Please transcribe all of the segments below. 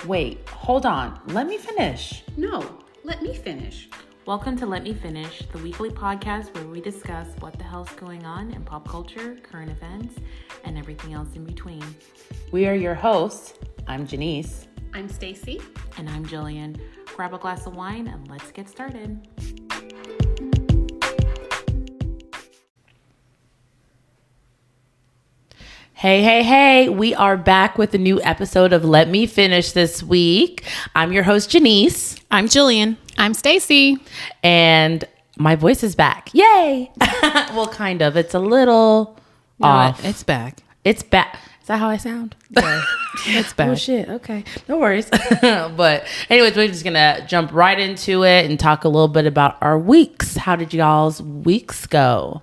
Wait, hold on. Let me finish. No, let me finish. Welcome to Let Me Finish, the weekly podcast where we discuss what the hell's going on in pop culture, current events, and everything else in between. We are your hosts. I'm Janice. I'm Stacy. And I'm Jillian. Grab a glass of wine and let's get started. Hey, we are back with a new episode of Let Me Finish this week. I'm your host, Janice. I'm Jillian. I'm Stacy. And my voice is back. Yay! Well, kind of. It's a little off. It's back. It's back. Is that how I sound? Yeah, it's back. Oh, shit. Okay. No worries. But anyways, we're just going to jump right into it and talk a little bit about our weeks. How did y'all's weeks go?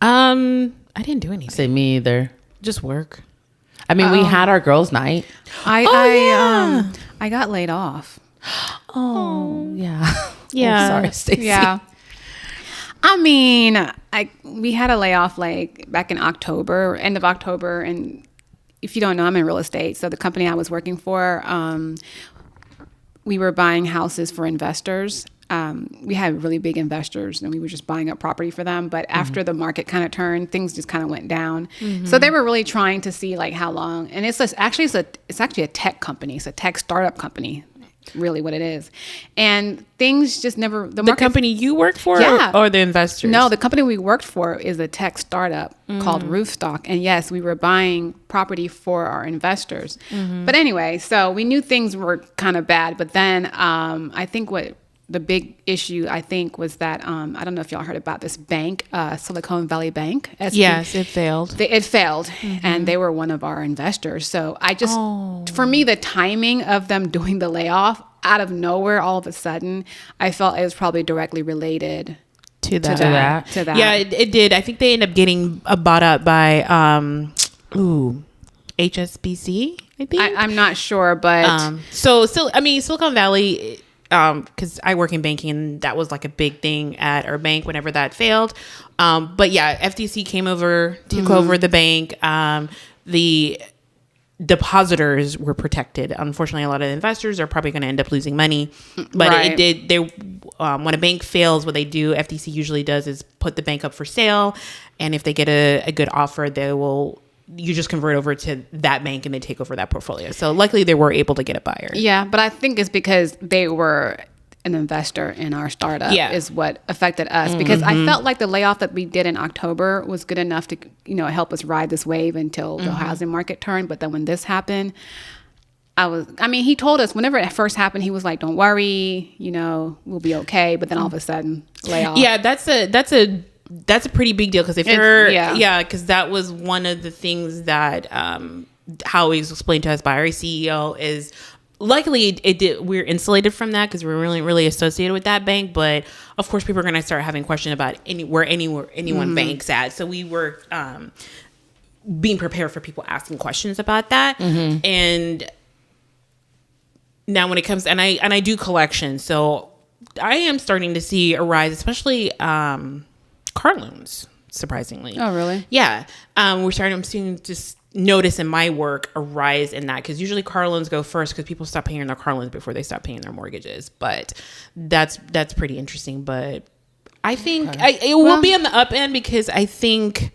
I didn't do anything. Say me either. Just work. I mean, we had our girls' night. I got laid off. Oh, yeah. Yeah. Oh, sorry, Stacey. Yeah. I mean, we had a layoff like back in October, end of October, and if you don't know, I'm in real estate. So the company I was working for, we were buying houses for investors. We had really big investors and we were just buying up property for them. But after the market kind of turned, things just kind of went down. So they were really trying to see like how long, and it's actually a tech company. It's a tech startup company, really what it is. And things just never, The company you work for Yeah. or the investors? No, the company we worked for is a tech startup called Roofstock. And yes, we were buying property for our investors. But anyway, so we knew things were kind of bad. But then I think the big issue, I think, was that, I don't know if y'all heard about this bank, Silicon Valley Bank. Yes, it failed. It failed, and they were one of our investors. So for me, the timing of them doing the layoff out of nowhere, all of a sudden, I felt it was probably directly related To to that. that. Yeah, it did. I think they ended up getting bought up by HSBC, I think. I'm not sure, but Silicon Valley, because I work in banking and that was like a big thing at our bank whenever that failed. But yeah, FTC came over, took over the bank. The depositors were protected. Unfortunately, a lot of the investors are probably going to end up losing money. But Right. it did. When a bank fails, what they do, FTC usually does is put the bank up for sale. And if they get a good offer, you just convert over to that bank and they take over that portfolio. So luckily they were able to get a buyer. yeah, but I think it's because they were an investor in our startup is what affected us, because I felt like the layoff that we did in October was good enough to, help us ride this wave until the housing market turned. But then when this happened, he told us whenever it first happened, he was like, don't worry, we'll be okay. But then all of a sudden layoff. Yeah, that's a pretty big deal, because because that was one of the things that how it was explained to us by our CEO is, luckily we're insulated from that because we're really, really associated with that bank. But of course, people are going to start having questions about where anyone banks at. So we were being prepared for people asking questions about that. And now when it comes, and I do collections, so I am starting to see a rise, especially car loans, surprisingly. Oh, really? Yeah. I'm seeing just notice in my work a rise in that, because usually car loans go first because people stop paying their car loans before they stop paying their mortgages. But that's pretty interesting. But I think it will be on the up end, because I think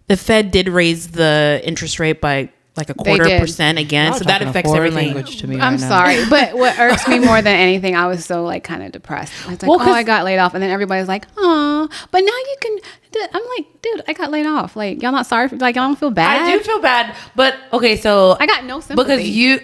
the Fed did raise the interest rate by like 0.25% again. So that affects everything. Language to me I'm right now. sorry, but what irks me more than anything, I was so like kind of depressed. I was like, I got laid off, and then everybody's like, "Oh, but now you can." I'm like, dude, I got laid off. Like, y'all not sorry for, like, y'all don't feel bad. I do feel bad, but okay, so I got no sympathy because you.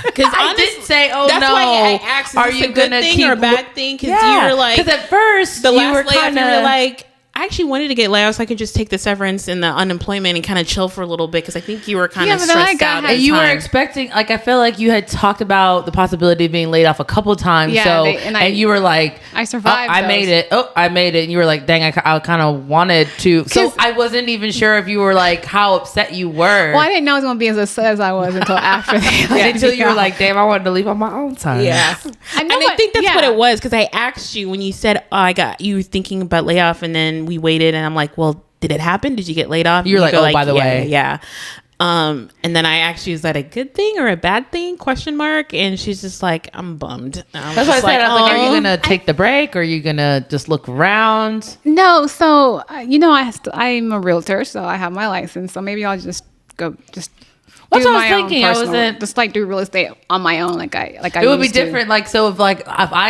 Because I didn't say, "Oh that's no." why I asked, are is this you a good gonna thing keep or a bad thing? Because Yeah, you were like, because at first the you last were layoff, you kinda were like, I actually wanted to get laid off so I could just take the severance and the unemployment and kind of chill for a little bit, because I think you were kind of stressed out. And you were expecting, like, I feel like you had talked about the possibility of being laid off a couple of times. Yeah, and you were like, I survived. I made it. I made it. And you were like, dang, I kind of wanted to. So I wasn't even sure if you were like how upset you were. Well, I didn't know it was going to be as upset as I was until after that. Until you were like, damn, I wanted to leave on my own time. Yeah. And I think that's what it was, because I asked you when you said, you were thinking about layoff, and then we waited, and I'm like, well, did it happen? Did you get laid off? You're like, by the way. Yeah. And then I asked you, is that a good thing or a bad thing? Question mark. And she's just like, I'm bummed. That's what I said. I was like, are you going to take the break? Or are you going to just look around? No. So, I'm a realtor, so I have my license. So maybe I'll just go, That's what I was thinking. I wasn't just like do real estate on my own, like I. It would be different. Like, so if I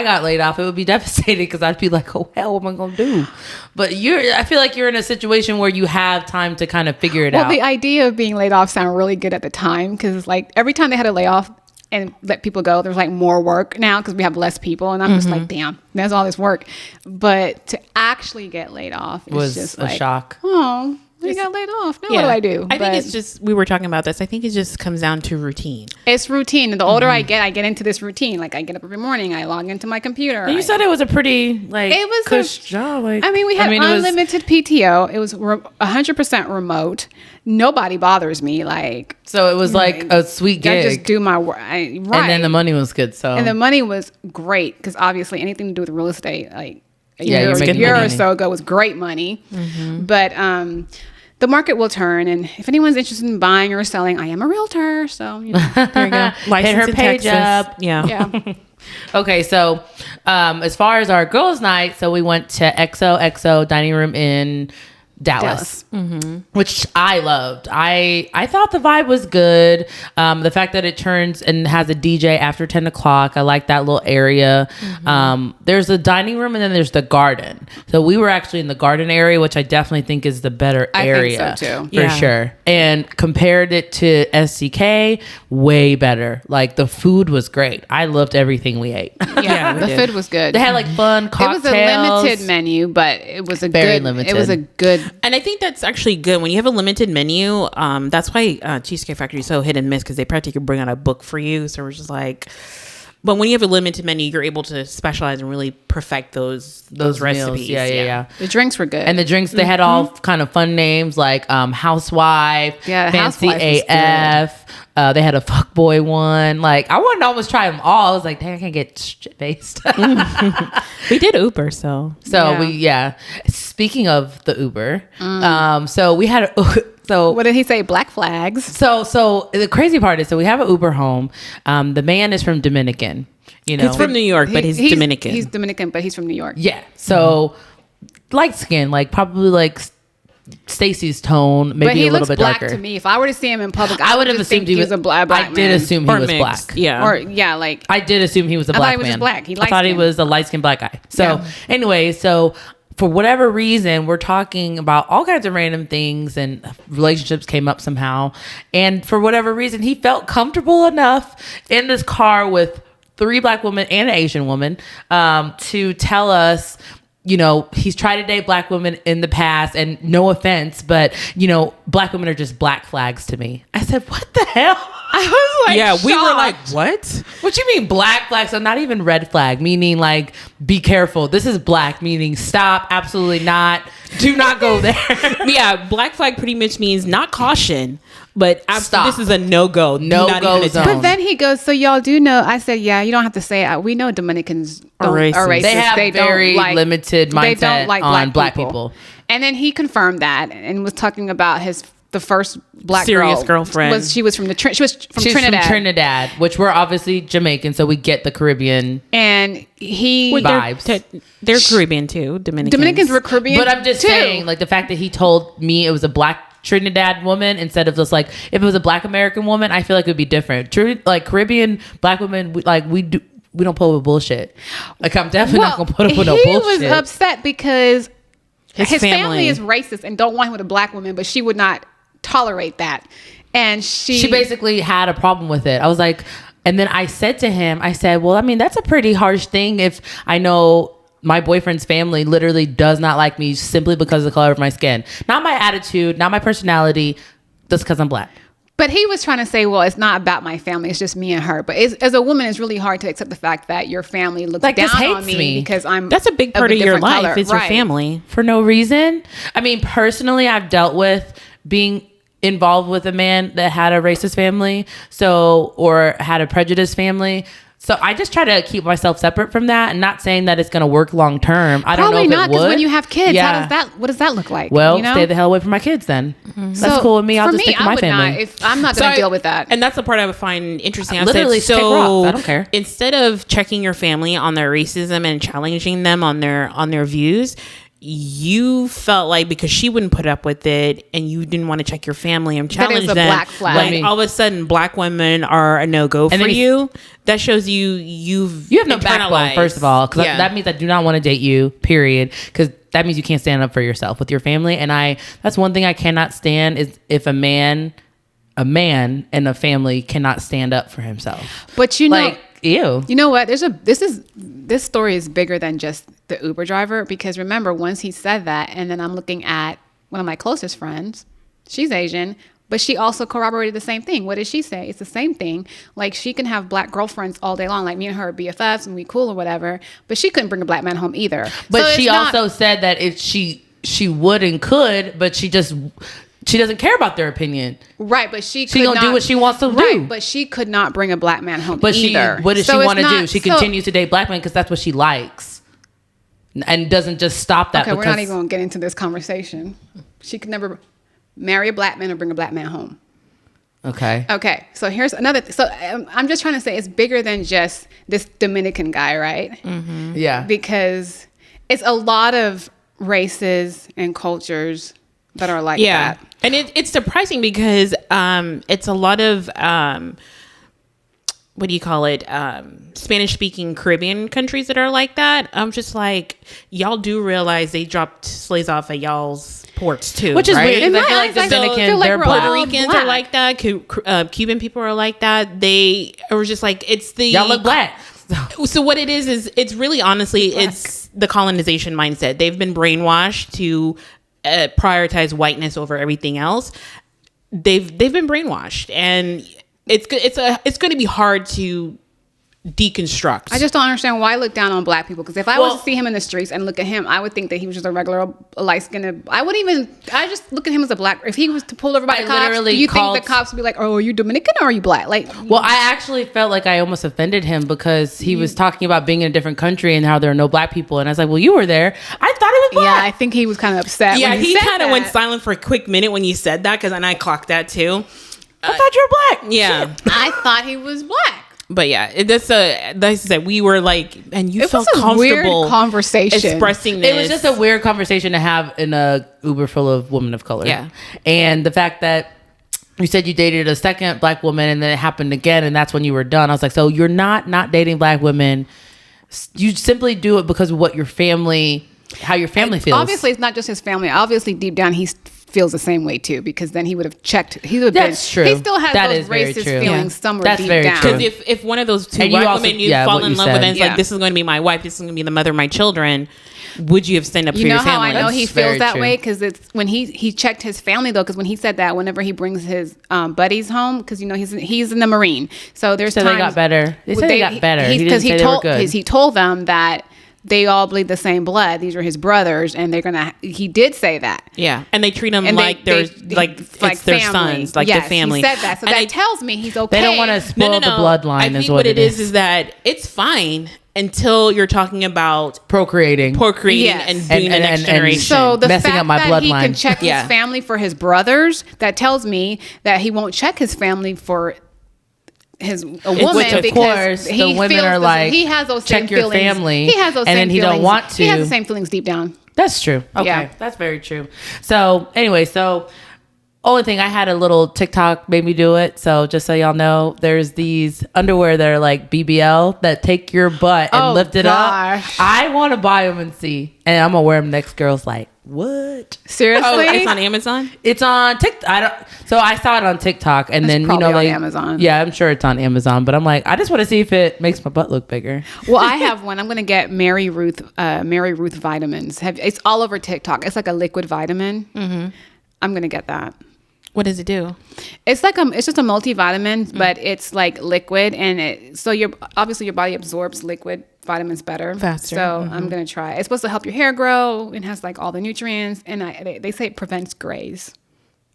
got laid off, it would be devastating because I'd be like, oh hell, what am I gonna do? But I feel like you're in a situation where you have time to kind of figure it out. Well, the idea of being laid off sounded really good at the time because like every time they had a layoff and let people go, there's like more work now because we have less people, and I'm just like, damn, there's all this work. But to actually get laid off was just a shock. Oh. You got laid off. Now what do I do? I think it's just, we were talking about this. I think it just comes down to routine. It's routine. And the older I get into this routine. Like I get up every morning, I log into my computer. And you said it was a pretty cush job. Like, we had unlimited PTO. It was 100% remote. Nobody bothers me. Like, so it was like a sweet gig. I just do my work. Right. And then the money was good. So, and the money was great because obviously anything to do with real estate, like a year or so ago was great money. But, the market will turn, and if anyone's interested in buying or selling, I am a realtor, so there you go. Hit her page up. Yeah. Okay, so as far as our girls' night, so we went to XOXO Dining Room in Dallas. Which I loved. I thought the vibe was good. The fact that it turns and has a DJ after 10 o'clock. I like that little area. There's a dining room and then there's the garden. So we were actually in the garden area, which I definitely think is the better area. I think so too. For sure. And compared it to SCK, way better. Like the food was great. I loved everything we ate. The food was good. They had like fun cocktails. It was a limited menu, but it was limited. It was a good. And I think that's actually good when you have a limited menu. That's why Cheesecake Factory is so hit and miss because they practically bring out a book for you. So we're just like, but when you have a limited menu, you're able to specialize and really perfect those recipes. Yeah. The drinks were good, and the drinks they had all kind of fun names like Housewife, Fancy Housewife AF. They had a fuckboy one. Like I wanted to almost try them all. I was like, dang, I can't get shit faced. We did Uber, so Speaking of the Uber, so we had. So what did he say? Black flags. So the crazy part is, so we have an Uber home. The man is from Dominican. You know, he's from New York, but he's Dominican. He's Dominican, but he's from New York. Yeah. So light skin, like probably like Stacy's tone, maybe a little bit black darker. To me, if I were to see him in public, I would have assumed he was a black man. I did assume he was mixed. black. Yeah. I did assume he was a black man. I thought he was just black. I thought he was a light skinned black guy. So anyway, for whatever reason, we're talking about all kinds of random things and relationships came up somehow. And for whatever reason, he felt comfortable enough in this car with 3 black women and an Asian woman to tell us, you know, he's tried to date black women in the past and no offense, but, you know, black women are just black flags to me. I said, what the hell? I was like, yeah, shocked. We were like, what? What you mean black flag? So not even red flag, meaning like, be careful. This is black, meaning stop. Absolutely not. Do not go there. Yeah, black flag pretty much means not caution, but stop. This is a no-go. No-go zone. But then he goes, so y'all do know, I said, yeah, you don't have to say it. We know Dominicans are racist. They have very limited mindset they don't like on black people. And then he confirmed that and was talking about the first black serious girlfriend. She was from Trinidad. From Trinidad, which we're obviously Jamaican, so we get the Caribbean and vibes. They're Caribbean too. Dominicans were Caribbean, but I'm just saying, like the fact that he told me it was a black Trinidad woman instead of just like if it was a black American woman, I feel like it would be different. True, like Caribbean black women, we don't put up with bullshit. Like I'm definitely not gonna put up with no bullshit. He was upset because his family is racist and don't want him with a black woman, but she would not tolerate that. And she basically had a problem with it. I was like, and then I said to him, I said, well, I mean, that's a pretty harsh thing if I know my boyfriend's family literally does not like me simply because of the color of my skin. Not my attitude, not my personality, just because I'm black. But he was trying to say, well, it's not about my family. It's just me and her. But as a woman, it's really hard to accept the fact that your family looks down on me because I'm That's a big part of your life. Color. It's your family. For no reason. I mean, personally, I've dealt with being involved with a man that had a racist family, or had a prejudiced family. So I just try to keep myself separate from that, and not saying that it's going to work long term. I don't know if not, it would. When you have kids, what does that look like? Well, stay the hell away from my kids then. That's cool with me. I'll just stick with my family. I'm not going to deal with that. And that's the part I would find interesting. Literally, take rocks. I don't care. Instead of checking your family on their racism and challenging them on their views, you felt like because she wouldn't put up with it and you didn't want to check your family and challenge them, black flag. Like all of a sudden black women are a no-go for you. That shows you have no backbone, first of all, because that means I do not want to date you, period, because that means you can't stand up for yourself with your family. And that's one thing I cannot stand is if a man in a family cannot stand up for himself. But ew. You know what? This story is bigger than just the Uber driver, because remember, once he said that, and then I'm looking at one of my closest friends, she's Asian, but she also corroborated the same thing. What did she say? It's the same thing. Like, she can have black girlfriends all day long, like me and her are BFFs and we cool or whatever, but she couldn't bring a black man home either. But she also said that if she would and could, but she doesn't care about their opinion. Right, but she gonna do what she wants to do. Right, but she could not bring a black man home either. What does she want to do? She continues to date black men because that's what she likes. And doesn't just stop that. Okay, we're not even going to get into this conversation. She could never marry a black man or bring a black man home. Okay, so here's another. So I'm just trying to say it's bigger than just this Dominican guy, right? Mm-hmm. Yeah. Because it's a lot of races and cultures that are like that. And it's surprising because it's a lot of what do you call it? Spanish speaking Caribbean countries that are like that. I'm just like, y'all do realize they dropped slaves off at y'all's ports too, which is right? weird. I feel like the Dominican, they're Puerto Ricans are like that. Cuban people are like that. They are just like, it's the y'all look black. So what it is it's really honestly it's the colonization mindset. They've been brainwashed to prioritize whiteness over everything else. They've been brainwashed, and it's going to be hard to deconstruct. I just don't understand why I look down on black people, because if I was to see him in the streets and look at him, I would think that he was just a regular light-skinned. I just look at him as a black. If he was to pull over by the cops, do you think the cops would be like, "Oh, are you Dominican or are you black?" Like, well, I actually felt like I almost offended him because he was talking about being in a different country and how there are no black people, and I was like, "Well, you were there. I thought he was black." Yeah, I think he was kind of upset. Yeah, he kind of went silent for a quick minute when you said that, because then I clocked that too. I thought you were black. Yeah, I thought he was black. But yeah, that's that we were like, and you felt comfortable. Weird conversation expressing this. It was just a weird conversation to have in a Uber full of women of color. Yeah, and the fact that you said you dated a second black woman and then it happened again, and that's when you were done. I was like, so you're not dating black women. You simply do it because of what your family, how your family feels. Obviously, it's not just his family. Obviously, deep down, he feels the same way too, because then he would have checked. He would have That's true. He still has that those racist feelings somewhere That's deep very down. true. Because if one of those two white women you fall in love with, and it's like, this is going to be my wife, this is going to be the mother of my children, would you have stand up for your family? You know how I know he That's feels that true. way? Because it's when he checked his family, though, because when he said that, whenever he brings his buddies home, because you know he's in the Marine, so there's times they got better. They said they got better. Because he told them that they all bleed the same blood. These are his brothers, and he did say that. Yeah, and they treat them like it's their sons, like yes, their family. He said that, so that tells me he's okay. They don't want to spoil the bloodline. I think what it is that it's fine until you're talking about procreating yes. and doing the next generation. So the messing fact up my that bloodline. he can check his family for his brothers, that tells me that he won't check his family for a woman, which of because course the women are like, he has those check same your feelings. family, He has those and same then he feelings. don't want to. He has the same feelings deep down. That's true. Okay, Yeah. That's very true. So anyway, only thing, I had a little TikTok made me do it. So just so y'all know, there's these underwear that are like BBL that take your butt and lift it up. I want to buy them and see, and I'm gonna wear them next. Girl's like, what? Seriously? Oh, it's on Amazon? It's on TikTok. So I saw it on TikTok, and then probably like on Amazon. Yeah, I'm sure it's on Amazon. But I'm like, I just want to see if it makes my butt look bigger. Well, I have one. I'm gonna get Mary Ruth vitamins. It's all over TikTok. It's like a liquid vitamin. Mm-hmm. I'm gonna get that. What does it do? It's like it's just a multivitamin, but it's like liquid, and so your body absorbs liquid vitamins better, faster. So I'm gonna try. It's supposed to help your hair grow. It has like all the nutrients, and they say it prevents grays.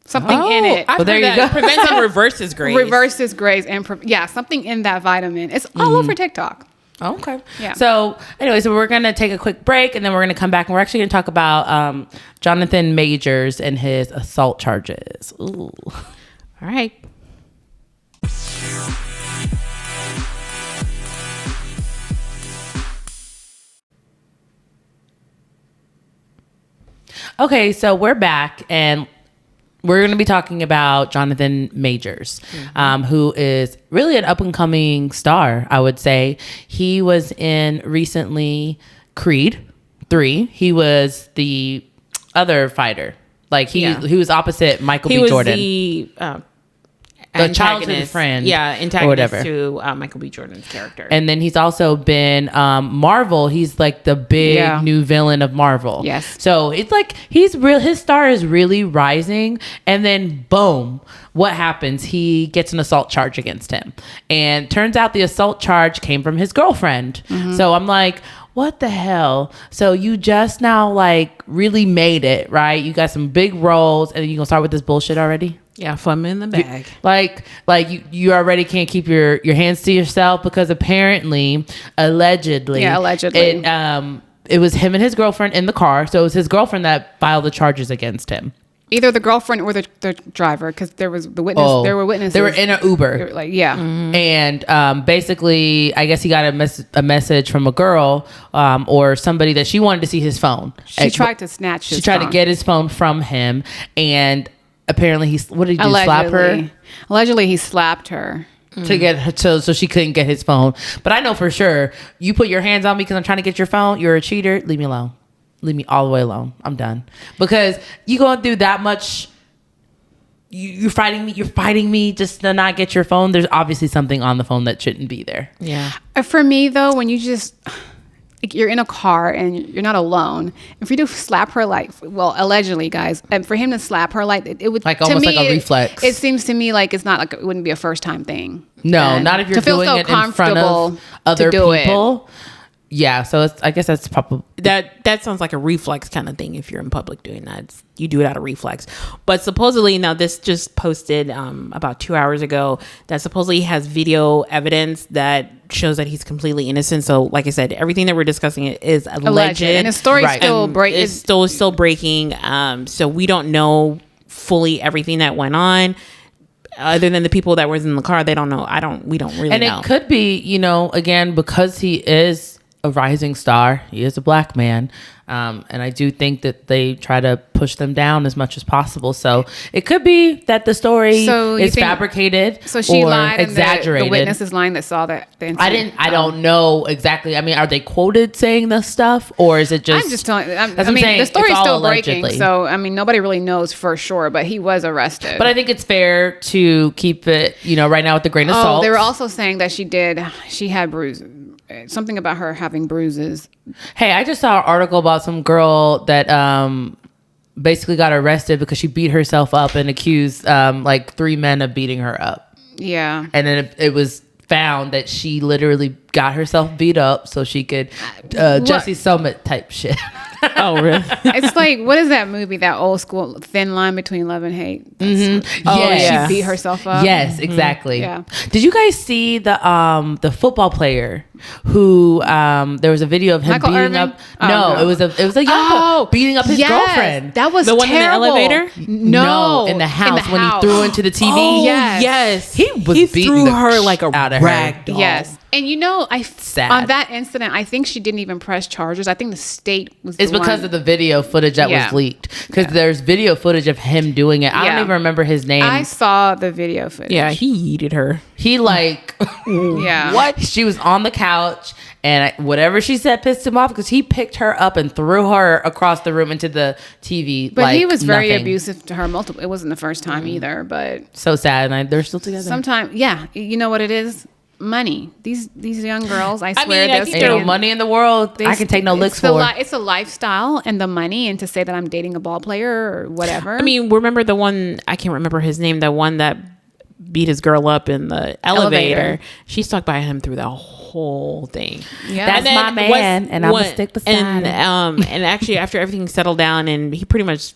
Something in it. Well, there you go. Prevents and reverses grays. Reverses grays and something in that vitamin. It's all over TikTok. Okay. Yeah. So anyway, so we're going to take a quick break and then we're going to come back and we're actually going to talk about Jonathan Majors and his assault charges. Ooh. All right. Okay, so we're back and we're going to be talking about Jonathan Majors, who is really an up-and-coming star, I would say. He was in recently Creed 3. He was the other fighter. Like, he was opposite Michael B. Jordan. He was the childhood friend. Yeah, antagonist or whatever. to Michael B. Jordan's character. And then he's also been Marvel. He's like the big new villain of Marvel. Yes. So it's like his star is really rising. And then boom, what happens? He gets an assault charge against him. And turns out the assault charge came from his girlfriend. Mm-hmm. So I'm like, what the hell? So you just now like really made it, right? You got some big roles and you gonna start with this bullshit already? Yeah, fun in the bag. You already can't keep your hands to yourself because allegedly, it was him and his girlfriend in the car. So it was his girlfriend that filed the charges against him. Either the girlfriend or the driver, because there was the witness. Oh, there were witnesses. They were in an Uber. Mm-hmm. And basically, I guess he got a message from a girl or somebody that she wanted to see his phone. She tried to snatch his phone. She tried to get his phone from him, and apparently what did he do? Slap her? Allegedly, he slapped her. To get her so she couldn't get his phone. But I know for sure, you put your hands on me because I'm trying to get your phone. You're a cheater. Leave me alone. Leave me all the way alone. I'm done. Because you going through that much. You're fighting me. You're fighting me just to not get your phone. There's obviously something on the phone that shouldn't be there. Yeah. For me though, when you're in a car and you're not alone, if you do slap her allegedly, guys, and for him to slap her it would like almost like a reflex. It seems to me like it's not like it wouldn't be a first time thing. No, and not if you're doing it in front of other people. Yeah, so I guess that's probably that sounds like a reflex kind of thing. If you're in public doing that, you do it out of reflex. But supposedly, now this just posted about 2 hours ago that supposedly has video evidence that shows that he's completely innocent. So, like I said, everything that we're discussing is alleged, and his story is still breaking. So we don't know fully everything that went on. Other than the people that was in the car, they don't know. We don't really know. And it could be, again, because he is a rising star. He is a black man. And I do think that they try to push them down as much as possible. So it could be that the story is fabricated. So she lied, exaggerated. And the witness is lying that saw that. I don't know exactly. I mean, are they quoted saying this stuff, or is it just? I'm just telling. The story's still breaking. So nobody really knows for sure. But he was arrested. But I think it's fair to keep it, right now with the grain of salt. They were also saying that she had bruises. Something about her having bruises. Hey, I just saw an article about some girl that basically got arrested because she beat herself up and accused 3 men of beating her up. Yeah. And then it was found that she literally got herself beat up so she could Jesse Summit type shit. Oh, really? It's like, what is that movie? That old school Thin Line Between Love and Hate. Yeah, she beat herself up. Yes, exactly. Yeah. Did you guys see the football player who there was a video of him Michael beating Irvin? up? No, it was a young boy beating up his girlfriend. That was the one terrible. in the elevator. No, in the house when he threw into the TV. Oh, yes. He threw her like a rag doll. Yes. And Sad. on that incident, I think she didn't even press charges. I think the state was. It's because of the video footage that was leaked. Because there's video footage of him doing it. I don't even remember his name. I saw the video footage. Yeah, he yeeted her. He yeah. What? She was on the couch and whatever she said pissed him off because he picked her up and threw her across the room into the TV. But he was very abusive to her multiple. It wasn't the first time either, but so sad. And they're still together. Sometimes, yeah. You know what it is? Money. These young girls, I swear, ain't no money in the world. I can take no licks for. It's a lifestyle and the money, and to say that I'm dating a ball player or whatever. I mean, remember the one, I can't remember his name, the one that beat his girl up in the elevator. She stuck by him through the whole thing. Yeah, that's my man, and I'm gonna stick beside him. And actually, after everything settled down, and he pretty much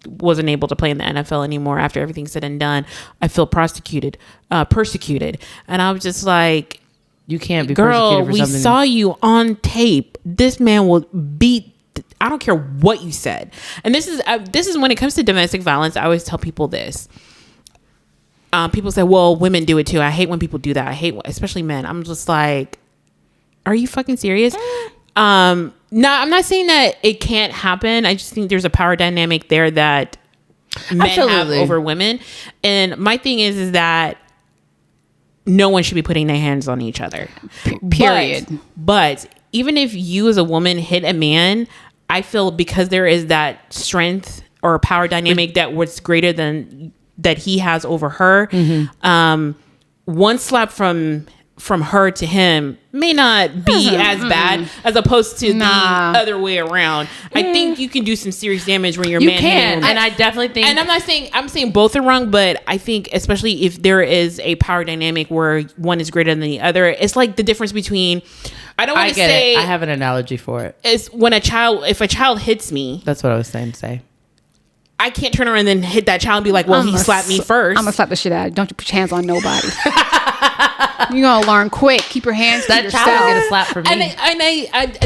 wasn't able to play in the NFL anymore after everything's said and done, I feel persecuted. And I was just like, you can't be girl, persecuted for we something. saw you on tape. This man will beat, I don't care what you said. And this is when it comes to domestic violence, I always tell people this. People say, well, women do it too. I hate when people do that. I hate, especially men. I'm just like, are you fucking serious? No, I'm not saying that it can't happen. I just think there's a power dynamic there that men have over women. And my thing is that no one should be putting their hands on each other. Period. But even if you as a woman hit a man, I feel because there is that strength or power dynamic that was greater than that he has over her. One slap from her to him may not be as bad as opposed to the other way around. I think you can do some serious damage when you're manhandled. And I definitely think, and I'm saying both are wrong, but I think especially if there is a power dynamic where one is greater than the other, it's like the difference between, I don't want to say, I have an analogy for it. It's when if a child hits me. That's what I was saying to say. I can't turn around and then hit that child and be like, well, he slapped me first. I'm gonna slap the shit out of you. Don't you put your hands on nobody. You're gonna learn quick. Keep your hands to yourself. That child will get a slap from me.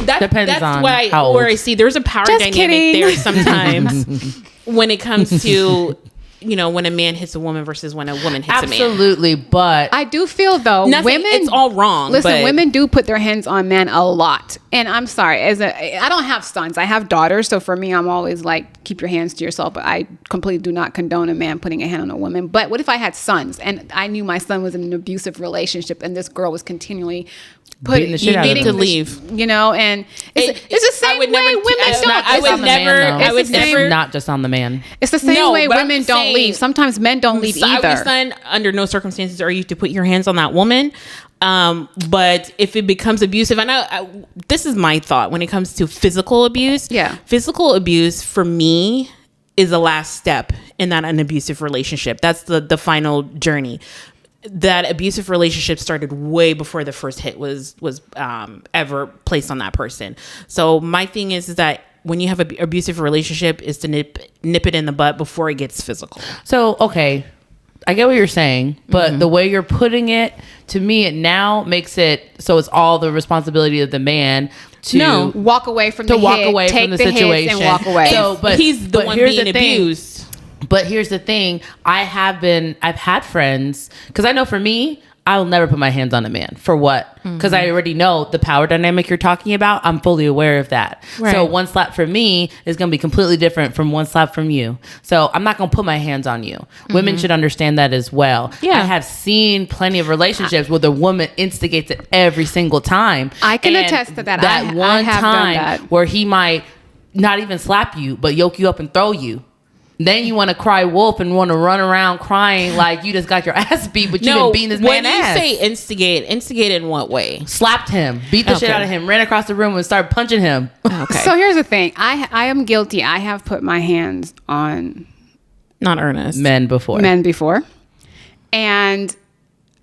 That's where I see there's a power dynamic there sometimes when it comes to, when a man hits a woman versus when a woman hits a man. Absolutely, but I do feel though, women, it's all wrong. Listen, women do put their hands on men a lot. And I'm sorry, I don't have sons, I have daughters. So for me, I'm always like, keep your hands to yourself. But I completely do not condone a man putting a hand on a woman. But what if I had sons and I knew my son was in an abusive relationship and this girl was continually beating the shit out of him. To leave, and it's the same way women don't. I would never. Not just on the man. It's the same way women don't leave. Sometimes men don't leave either. I would say under no circumstances are you to put your hands on that woman. But if it becomes abusive, this is my thought when it comes to physical abuse. Yeah, physical abuse for me is the last step in an abusive relationship. That's the final journey. That abusive relationship started way before the first hit was ever placed on that person. So my thing is that when you have an abusive relationship, is to nip it in the butt before it gets physical. So okay, I get what you're saying, but the way you're putting it, to me, it now makes it so it's all the responsibility of the man to walk away from the situation and walk away. So, but he's the one being abused. But here's the thing. I've had friends, because I know for me, I will never put my hands on a man. For what? Because I already know the power dynamic you're talking about. I'm fully aware of that. Right. So one slap from me is going to be completely different from one slap from you. So I'm not going to put my hands on you. Women should understand that as well. Yeah. I have seen plenty of relationships where the woman instigates it every single time. I can attest to that. That one time where he might not even slap you, but yoke you up and throw you. Then you want to cry wolf and want to run around crying like you just got your ass beat, but you've been beating this man's ass. When you say instigate in what way? Slapped him, beat the shit out of him, ran across the room and started punching him. Okay. So here's the thing. I am guilty. I have put my hands on not Ernest. Men before. And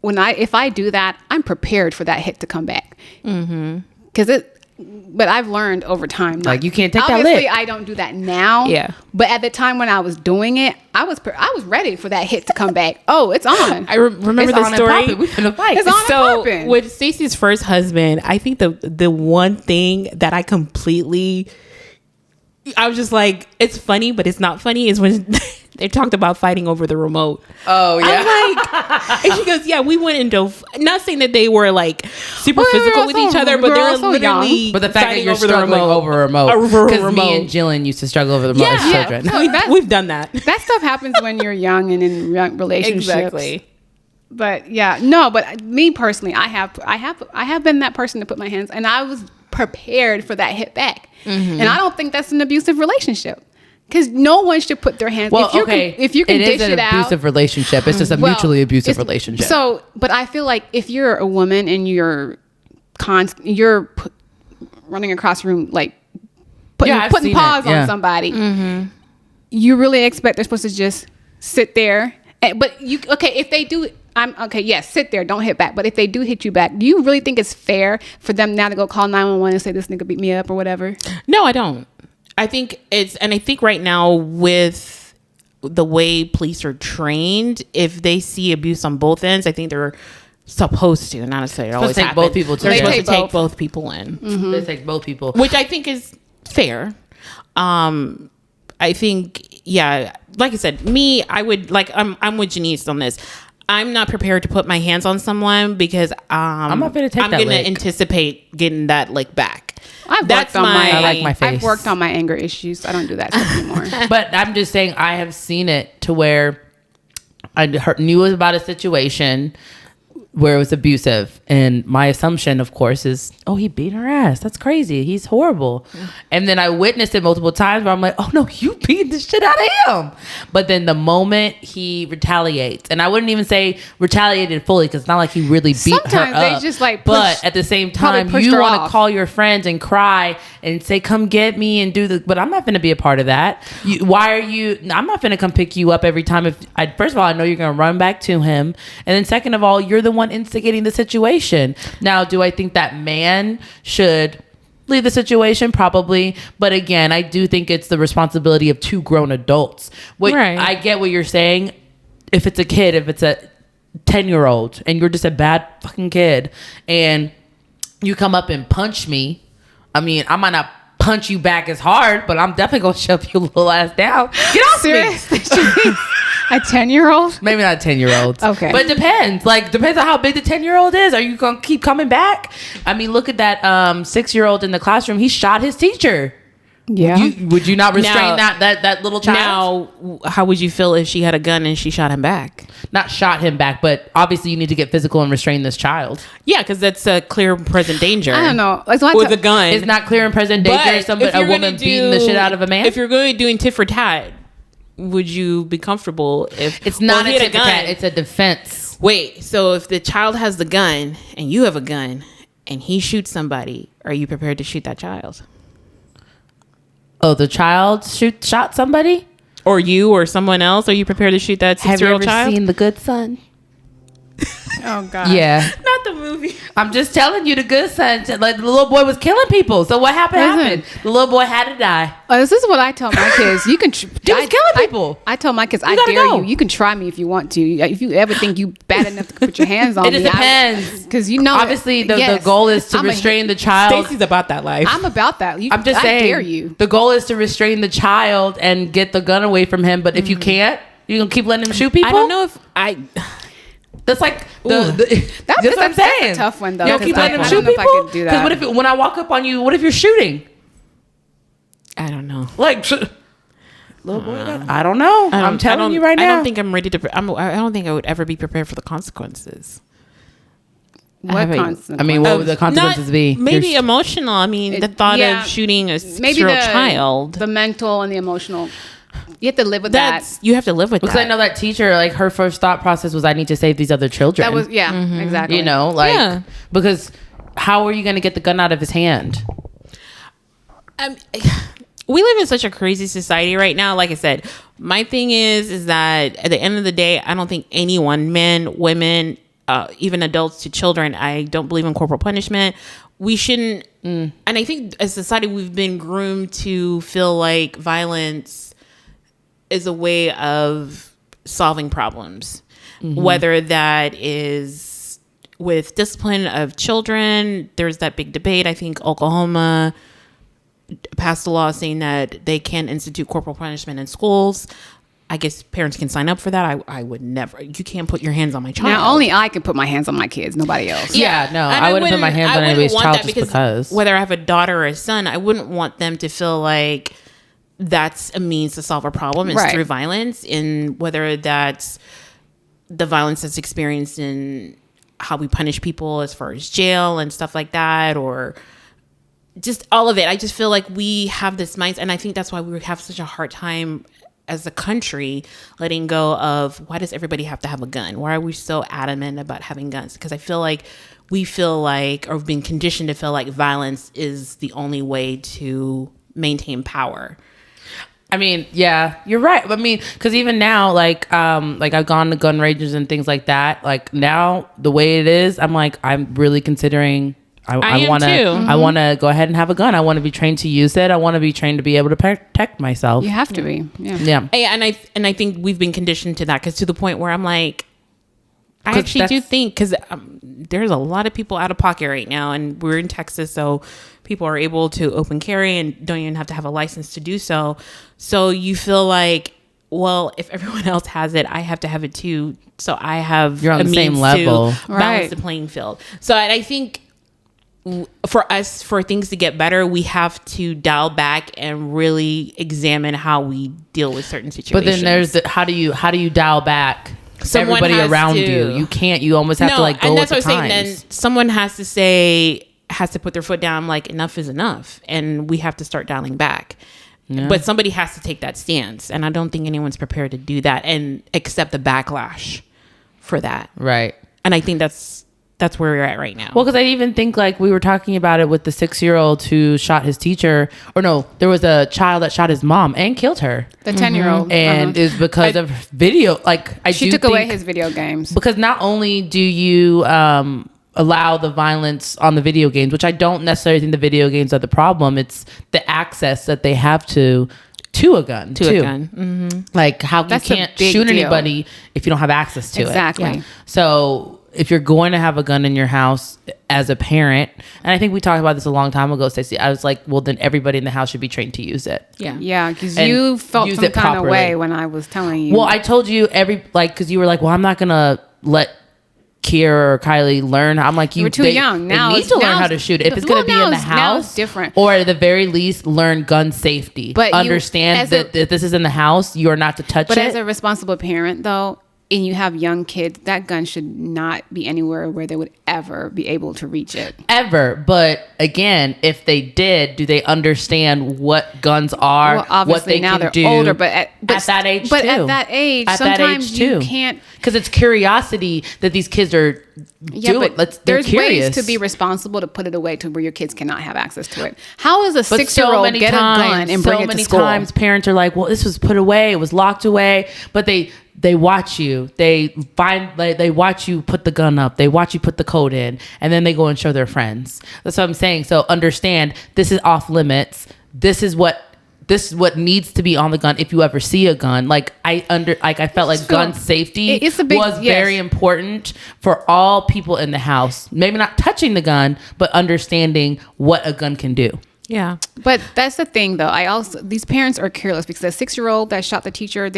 if I do that, I'm prepared for that hit to come back. But I've learned over time. Like you can't take that lick. Obviously, I don't do that now. Yeah. But at the time when I was doing it, I was ready for that hit to come back. Oh, it's on. I remember the story. We're gonna fight. It's on and popping. With Stacey's first husband, I think the one thing that I was just like, it's funny, but it's not funny, is when they talked about fighting over the remote. Oh, yeah. I'm like, and she goes, yeah, we went into, not saying that they were like super physical with each other, but they were literally but the fact that you're struggling over a remote. Because me and Jillian used to struggle over the remote as children. So we've done that. That stuff happens when you're young and in young relationships. Exactly. But but me personally, I have been that person to put my hands, and I was prepared for that hit back. And I don't think that's an abusive relationship. Because no one should put their hands. Well, if you can dish it out, it is an abusive relationship. It's just a mutually abusive relationship. So, but I feel like if you're a woman and you're running across the room, like putting paws on somebody, you really expect they're supposed to just sit there. But if they do, sit there, don't hit back. But if they do hit you back, do you really think it's fair for them now to go call 911 and say this nigga beat me up or whatever? No, I don't. I think right now with the way police are trained, if they see abuse on both ends, I think they're supposed to, not necessarily always take both people to they're jail. supposed to take both people in. They take both people, which I think is fair. I think, yeah, like I said, me, I would like, I'm with Janice on this. I'm not prepared to put my hands on someone because I'm not going to take I'm that going to lick. anticipate getting that lick back. I like my face. I've worked on my anger issues. I don't do that stuff anymore. But I'm just saying, I have seen it to where I knew about a situation where it was abusive, and my assumption, of course, is, oh, he beat her ass. That's crazy. He's horrible. And then I witnessed it multiple times where I'm like, oh no, you beat the shit out of him. But then the moment he retaliates, and I wouldn't even say retaliated fully, because it's not like he really beat Sometimes her they up. just, like, but at the same time, pushed you her want to off. call your friends and cry and say, come get me and do the, but I'm not going to be a part of that. Why are you, I'm not going to come pick you up every time. First of all, I know you're going to run back to him. And then second of all, you're the one instigating the situation. Now, do I think that man should leave the situation? Probably. But again, I do think it's the responsibility of two grown adults. Right. I get what you're saying. If it's a kid, if it's a 10-year-old and you're just a bad fucking kid and you come up and punch me, I mean, I might not punch you back as hard, but I'm definitely going to shove your little ass down. Get off me. Seriously? A 10-year-old? Maybe not a 10-year-old. Okay. But it depends. Like, depends on how big the 10-year-old is. Are you going to keep coming back? I mean, look at that 6-year-old in the classroom. He shot his teacher. Yeah. Would you not restrain Now- that little child? Now, how would you feel if she had a gun and she shot him back? Not shot him back, but obviously you need to get physical and restrain this child. Yeah, because that's a clear present danger. I don't know. Like, so I With tell- a gun. It's not clear and present danger. But Somebody, if a you're woman gonna beating the shit out of a man. If you're going to doing tit for tat, would you be comfortable if It's not he a had tit for tat, it's a defense. Wait, so if the child has the gun and you have a gun and he shoots somebody, are you prepared to shoot that child? Oh, the child shot somebody? Or you or someone else? Are you prepared to shoot that Have you 6-year-old ever child? seen The Good Son? Oh, God. Yeah. Not the movie. I'm just telling you, The Good Son. Like, the little boy was killing people. So what happened? The little boy had to die. Oh, this is what I tell my kids. You can. He was killing people. I tell my kids, I gotta dare go. you. You can try me if you want to. If you ever think you bad enough to put your hands on It me, just depends. Because you know, Obviously, the yes, goal is to I'm a- restrain the child. Stacey's about that life. I'm about that. I'm just saying. I dare you. The goal is to restrain the child and get the gun away from him. But if you can't, you gonna keep letting him shoot people. I don't know if I... That's like That's what I'm saying. a tough one, though. You don't 'cause keep letting him I shoot don't know if I people. could do Because that. what if when I walk up on you? What if you're shooting? I don't know. Like, little boy. I don't know. I'm telling you right now. I don't think I'm ready to... I don't think I would ever be prepared for the consequences. What consequences? I mean, what would the consequences Not- be? Maybe You're- emotional. I mean, the thought yeah. of shooting a maybe 6-year-old child. the mental and the emotional. You have to live with that. You have to live with Because that. I know that teacher, like, her first thought process was, I need to save these other children. That was exactly. You know, like, Yeah. because how are you going to get the gun out of his hand? We live in such a crazy society right now. Like I said, my thing is that at the end of the day, I don't think anyone, men, women, even adults to children, I don't believe in corporal punishment. We shouldn't. And I think as a society, we've been groomed to feel like violence is a way of solving problems, whether that is with discipline of children. There's that big debate. I think Oklahoma passed a law saying that they can institute corporal punishment in schools. I guess parents can sign up for that. I would never. You can't put your hands on my child. Now only I can put my hands on my kids. Nobody else. Yeah, no, And I wouldn't put my hands on wouldn't anybody's want child that just because. Whether I have a daughter or a son, I wouldn't want them to feel like that's a means to solve a problem. It's Right. through violence, and whether that's the violence that's experienced in how we punish people as far as jail and stuff like that, or just all of it. I just feel like we have this mindset, and I think that's why we have such a hard time as a country letting go of, why does everybody have to have a gun? Why are we so adamant about having guns? Because I feel like we feel like, or have been conditioned to feel like violence is the only way to maintain power. I mean, yeah, you're right. I mean, because even now, like I've gone to gun ranges and things like that. Like now, the way it is, I'm really considering I want to. I want to go ahead and have a gun. I want to be trained to use it. I want to be trained to be able to protect myself. You have to be. Yeah. And I think we've been conditioned to that, because to the point where I'm like, I actually do think, because there's a lot of people out of pocket right now, and we're in Texas, so people are able to open carry and don't even have to have a license to do so. So you feel like, well, if everyone else has it, I have to have it too. So I have you're on the same level, to balance the playing field. So I think for us, for things to get better, we have to dial back and really examine how we deal with certain situations. But then there's how do you dial back everybody around you? You can't. You almost have to like go and that's with what the I'm saying. Then someone has to put their foot down. Like, enough is enough, and we have to start dialing back. Yeah. But somebody has to take that stance, and I don't think anyone's prepared to do that and accept the backlash for that. Right. And I think that's where we're at right now. Well, because I even think, like, we were talking about it with the 6-year-old who shot his teacher, or no, there was a child that shot his mom and killed her. The 10-year-old. And it's because of video. Like, she took away his video games. Because not only do you allow the violence on the video games, which I don't necessarily think the video games are the problem, it's the access that they have to a gun. Mm-hmm. Like, how you can't shoot anybody if you don't have access to it. Exactly. Yeah. So if you're going to have a gun in your house as a parent, and I think we talked about this a long time ago, Stacey, I was like, well, then everybody in the house should be trained to use it. Yeah, because you felt some kind of way when I was telling you. Well, I told you because you were like, well, I'm not going to let Kiera or Kylie learn. I'm like, you were too young. Now they need to learn how to shoot it. If it's going to be in the house, it's different. Or at the very least, learn gun safety. But understand that if this is in the house, you are not to touch it. But as a responsible parent, though, and you have young kids, that gun should not be anywhere where they would ever be able to reach it. Ever. But again, if they did, do they understand what guns are? Well, obviously what they now can they're do older, but at that age but too. at that age, sometimes you can't. Because it's curiosity that these kids are doing. There's curious. ways to be responsible to put it away to where your kids cannot have access to it. How is a 6-year-old get a gun and bring it to school? So many times parents are like, well, this was put away, it was locked away, but they watch you. They watch you put the gun up. They watch you put the code in, and then they go and show their friends. That's what I'm saying. So understand, this is off limits. This is what needs to be on the gun if you ever see a gun. I felt like gun safety was very important for all people in the house. Maybe not touching the gun, but understanding what a gun can do. Yeah. But that's the thing, though. These parents are careless, because the 6-year-old that shot the teacher,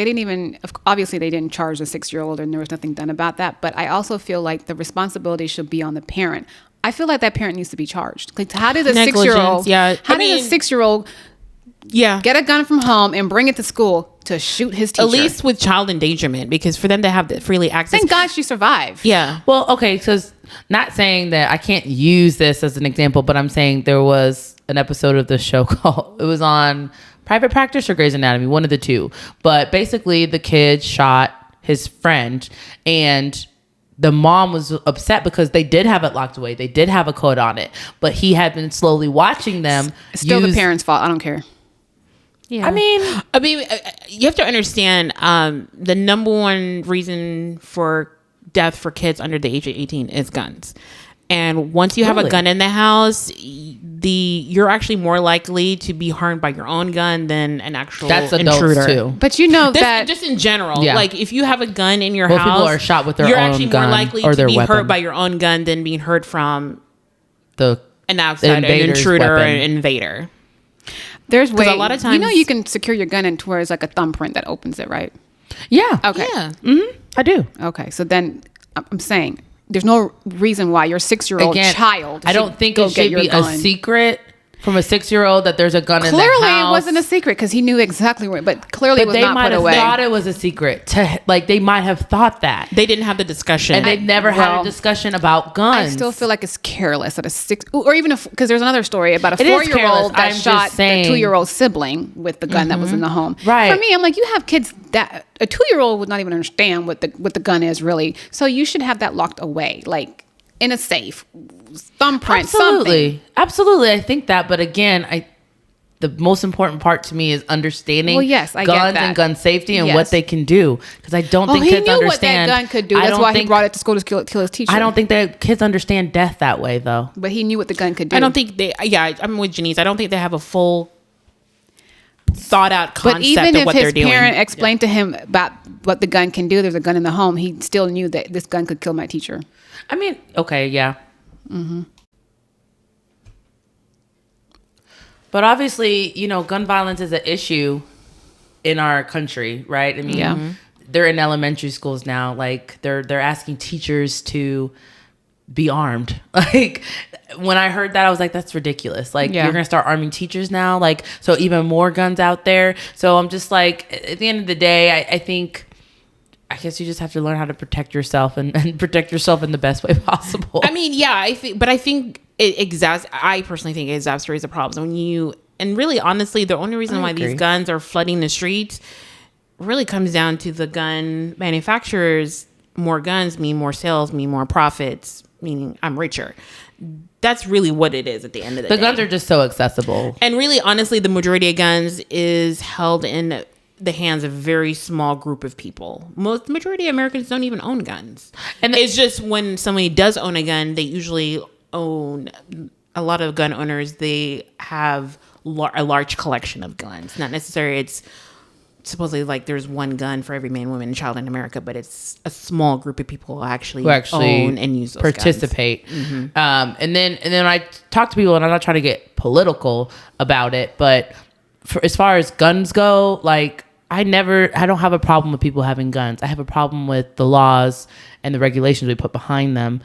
obviously they didn't charge the 6-year-old, and there was nothing done about that. But I also feel like the responsibility should be on the parent. I feel like that parent needs to be charged. Like, how did a 6-year-old, get a gun from home and bring it to school to shoot his teacher? At least with child endangerment, because for them to have that freely access. Thank God she survived. Yeah. Well, okay, so not saying that I can't use this as an example, but I'm saying there was an episode of the show it was on Private Practice or Grey's Anatomy, one of the two. But basically the kid shot his friend, and the mom was upset because they did have it locked away. They did have a code on it, but he had been slowly watching them. Still the parents' fault. I don't care. Yeah. I mean, you have to understand, the number one reason for death for kids under the age of 18 is guns. And once you have a gun in the house, you're actually more likely to be harmed by your own gun than an actual intruder. Too. But you know that just in general, like if you have a gun in your house, people are shot with their own gun, you're actually more likely to be hurt by your own gun than being hurt from an outside, an intruder, or an invader. There's ways. A lot of times, you can secure your gun into where it's like a thumbprint that opens it, right? Yeah. Okay. Yeah. Mm-hmm. I do. Okay. So then I'm saying, there's no reason why your 6-year-old child. I don't think it should be a secret from a 6-year-old that there's a gun in the house. Clearly, it wasn't a secret because he knew exactly where. But clearly, it was not put away. They might have thought it was a secret. They might have thought that they didn't have the discussion, and they never had a discussion about guns. I still feel like it's careless at a 6, or even because there's another story about a 4-year-old that shot a 2-year-old sibling with the gun that was in the home. Right. For me, I'm like, you have kids that a 2-year-old would not even understand what the gun is really. So you should have that locked away, like in a safe, thumbprint, something. Absolutely. I think that, but again, the most important part to me is understanding I get guns that. and gun safety and what they can do. Because I don't think kids understand. He knew what that gun could do. That's why he brought it to school to kill his teacher. I don't think that kids understand death that way, though. But he knew what the gun could do. I don't think they. Yeah, I'm with Janice. I don't think they have a full thought out concept but even of what they're doing. If his parent explained to him about what the gun can do, there's a gun in the home, he still knew that this gun could kill my teacher. I mean, okay, yeah. Mm-hmm. But obviously, you know, gun violence is an issue in our country, right? I mean, they're in elementary schools now. Like, they're asking teachers to be armed. Like, when I heard that, I was like, that's ridiculous. Like, you're gonna start arming teachers now. Like, so even more guns out there. So I'm just like, at the end of the day, I guess you just have to learn how to protect yourself and protect yourself in the best way possible. I mean, yeah, I think I personally think it exacerbates the problems and really, honestly, the only reason why these guns are flooding the streets really comes down to the gun manufacturers. More guns mean more sales, mean more profits, meaning I'm richer. That's really what it is at the end of the day. The guns are just so accessible. And really, honestly, the majority of guns is held in the hands of a very small group of people. The majority of Americans don't even own guns. And it's just when somebody does own a gun, they usually own, a lot of gun owners, they have a large collection of guns. Not necessarily, it's supposedly like there's one gun for every man, woman, and child in America, but it's a small group of people who actually own and use those participate. guns. Mm-hmm. And then when I talk to people, and I'm not trying to get political about it, but as far as guns go, like, I don't have a problem with people having guns. I have a problem with the laws and the regulations we put behind them,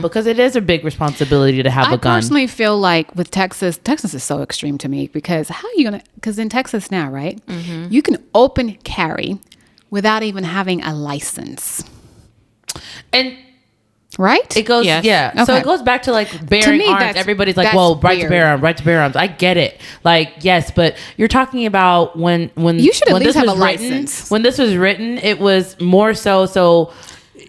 because it is a big responsibility to have a gun. I personally feel like with Texas is so extreme to me, because because in Texas now, right, you can open carry without even having a license. And right? It goes, Okay. So it goes back to like bearing arms. Everybody's like, well, right to bear arms. I get it. Like, yes, but you're talking about when you should at least have a license. When this was written, it was more so.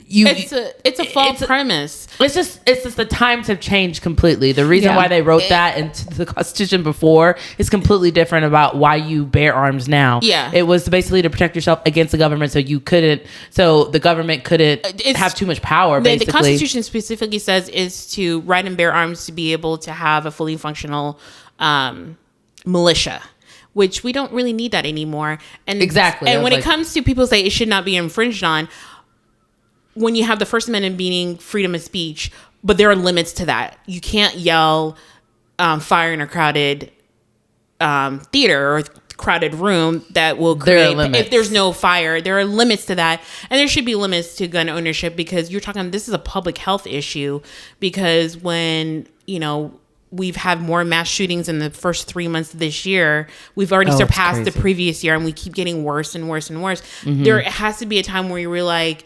It's a false premise. It's just the times have changed completely. The reason why they wrote that into the Constitution before is completely different about why you bear arms now. Yeah, it was basically to protect yourself against the government, so the government couldn't have too much power. Basically, the Constitution specifically says is to right and bear arms to be able to have a fully functional militia, which we don't really need that anymore. And exactly, and when it comes to people say it should not be infringed on, when you have the First Amendment being freedom of speech, but there are limits to that. You can't yell fire in a crowded theater or crowded room that will create, if there's no fire, there are limits to that. And there should be limits to gun ownership, because you're talking, this is a public health issue, because when, we've had more mass shootings in the first 3 months of this year. We've already surpassed the previous year, and we keep getting worse and worse and worse. Mm-hmm. There has to be a time where you're like,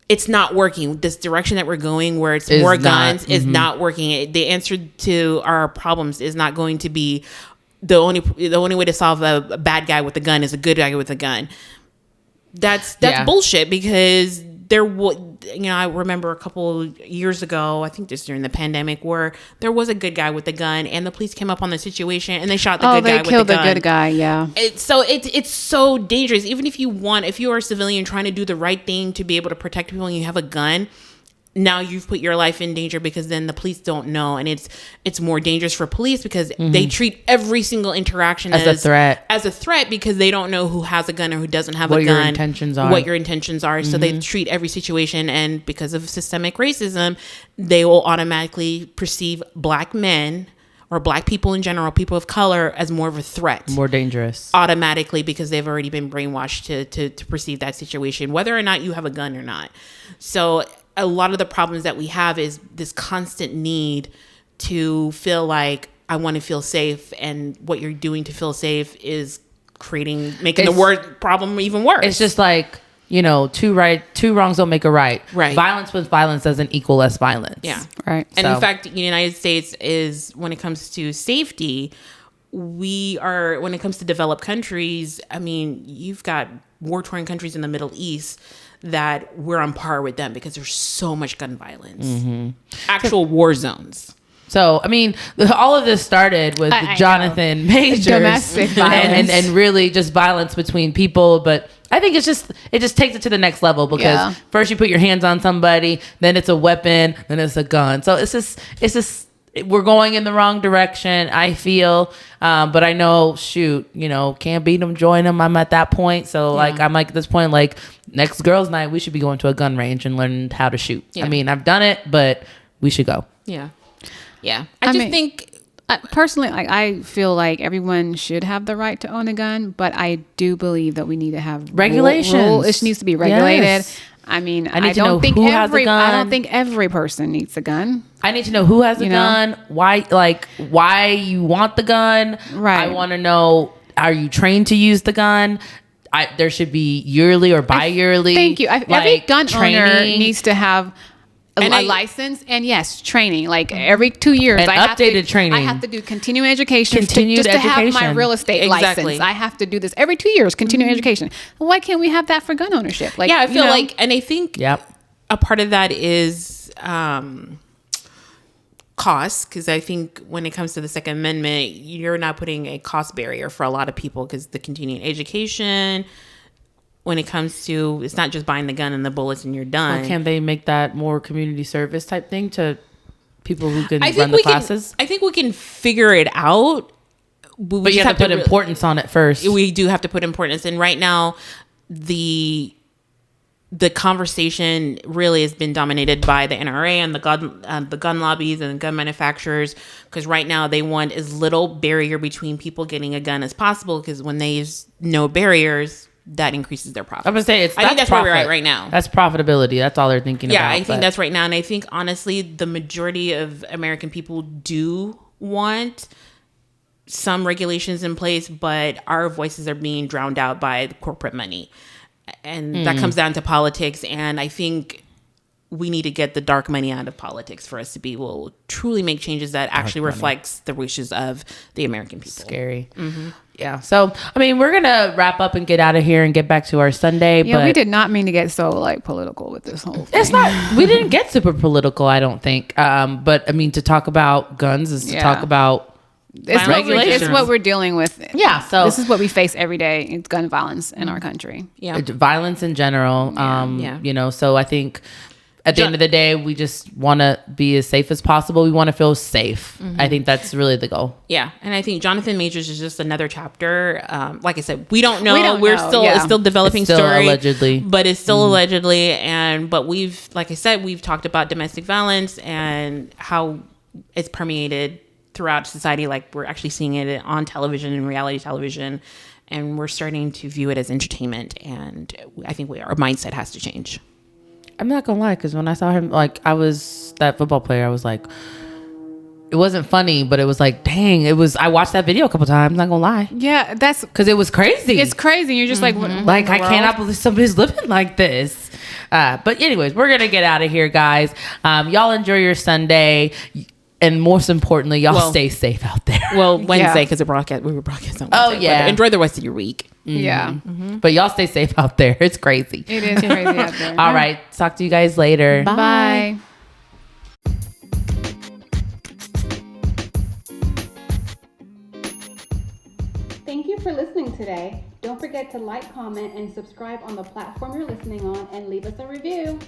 it's not working. This direction that we're going, where it's more guns, is not working. The answer to our problems is not going to be the only way to solve a bad guy with a gun is a good guy with a gun. That's bullshit, because I remember a couple years ago, I think just during the pandemic, where there was a good guy with a gun, and the police came up on the situation and they shot the good guy with the gun. They killed the good guy, yeah. It's so dangerous. Even if you are a civilian trying to do the right thing to be able to protect people and you have a gun, now you've put your life in danger, because then the police don't know, and it's more dangerous for police, because they treat every single interaction as a threat, because they don't know who has a gun or who doesn't have a gun, what your intentions are. So they treat every situation, and because of systemic racism, they will automatically perceive black men or black people in general, people of color, as more of a threat, more dangerous, automatically, because they've already been brainwashed to perceive that situation, whether or not you have a gun or not. So a lot of the problems that we have is this constant need to feel like I want to feel safe, and what you're doing to feel safe is making the word problem even worse. It's just like, two wrongs don't make a right. Right. Violence with violence doesn't equal less violence. Yeah. Right. And in fact, the United States is, when it comes to safety, when it comes to developed countries, I mean, you've got war-torn countries in the Middle East that we're on par with them, because there's so much gun violence. Actual war zones. So, I mean, all of this started with Jonathan Majors domestic violence and really just violence between people. But I think it just takes it to the next level because first you put your hands on somebody, then it's a weapon, then it's a gun. So it's just we're going in the wrong direction, I feel. But I know, can't beat them, join them. I'm at that point. So I'm like at this point, like next girls' night, we should be going to a gun range and learn how to shoot. Yeah. I mean, I've done it, but we should go. Yeah. Yeah. I think personally, I feel like everyone should have the right to own a gun, but I do believe that we need to have regulations. It needs to be regulated. Yes. I mean, I don't think every person needs a gun. I need to know who has a gun, why you want the gun. Right. I want to know, are you trained to use the gun? There should be yearly or bi-yearly. Thank you. Every gun owner needs to have a license and training. Like every 2 years, and updated training. I have to do continuing education to have my real estate license. I have to do this every 2 years, continuing education. Why can't we have that for gun ownership? Like, I feel like, and I think a part of that is cost, because I think when it comes to the Second Amendment, you're not putting a cost barrier for a lot of people because the continuing education. When it comes to, it's not just buying the gun and the bullets and you're done. Well, can they make that more community service type thing to people who can run the classes? I think we can figure it out. But you have to put importance on it first. We do have to put importance. And right now, the conversation really has been dominated by the NRA and the gun lobbies and the gun manufacturers, because right now they want as little barrier between people getting a gun as possible, because when they use no barriers, that increases their profit. I'm gonna say I think that's where we're at right now. That's profitability. That's all they're thinking about. Yeah, I think that's right now. And I think honestly, the majority of American people do want some regulations in place, but our voices are being drowned out by the corporate money. And that comes down to politics. And I think we need to get the dark money out of politics for us to be able to truly make changes that actually reflects the wishes of the American people. Scary. Mm-hmm. Yeah. So, I mean, we're going to wrap up and get out of here and get back to our Sunday. Yeah, but we did not mean to get so political with this whole thing. It's not, we didn't get super political, I don't think. But I mean, to talk about guns is to talk about regulations. It's what we're dealing with. Yeah. So this is what we face every day. It's gun violence in our country. Yeah. Violence in general. So I think at the end of the day, we just want to be as safe as possible. We want to feel safe. Mm-hmm. I think that's really the goal. Yeah. And I think Jonathan Majors is just another chapter. Like I said, we don't know. It's still developing story. Allegedly. But it's still allegedly. But we've, like I said, we've talked about domestic violence and how it's permeated throughout society. Like we're actually seeing it on television and reality television. And we're starting to view it as entertainment. And I think our mindset has to change. I'm not gonna lie, because when I saw him, that football player, I was like, it wasn't funny, but it was like, dang, I watched that video a couple times, not gonna lie. Yeah, that's because it was crazy. It's crazy. You're just like I cannot believe somebody's living like this. But anyways, we're gonna get out of here, guys. Y'all enjoy your Sunday. And most importantly, y'all stay safe out there. Well, Wednesday, because we were broadcasting on Wednesday. Yeah. Enjoy the rest of your week. Mm-hmm. Yeah. Mm-hmm. But y'all stay safe out there. It's crazy. It is crazy out there. All right. Talk to you guys later. Bye. Thank you for listening today. Don't forget to like, comment, and subscribe on the platform you're listening on, and leave us a review.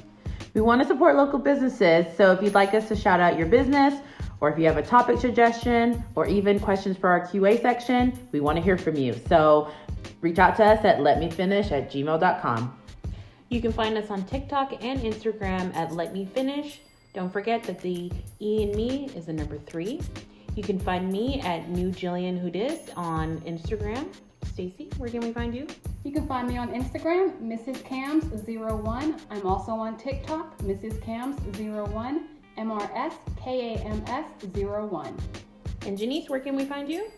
We want to support local businesses, so if you'd like us to shout out your business, or if you have a topic suggestion, or even questions for our QA section, we want to hear from you. So reach out to us at letmefinish@gmail.com. You can find us on TikTok and Instagram at Let Me Finish. Don't forget that the E in me is the number 3. You can find me at New Jillian Houdis on Instagram. Stacy, where can we find you? You can find me on Instagram, Mrs. Cams01. I'm also on TikTok, Mrs. Cams01, MRSKAMS01. And Janice, where can we find you?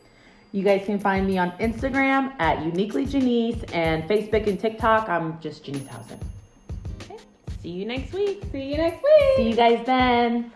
You guys can find me on Instagram at Uniquely Janice, and Facebook and TikTok, I'm just Janice Housen. Okay. See you next week. See you guys then.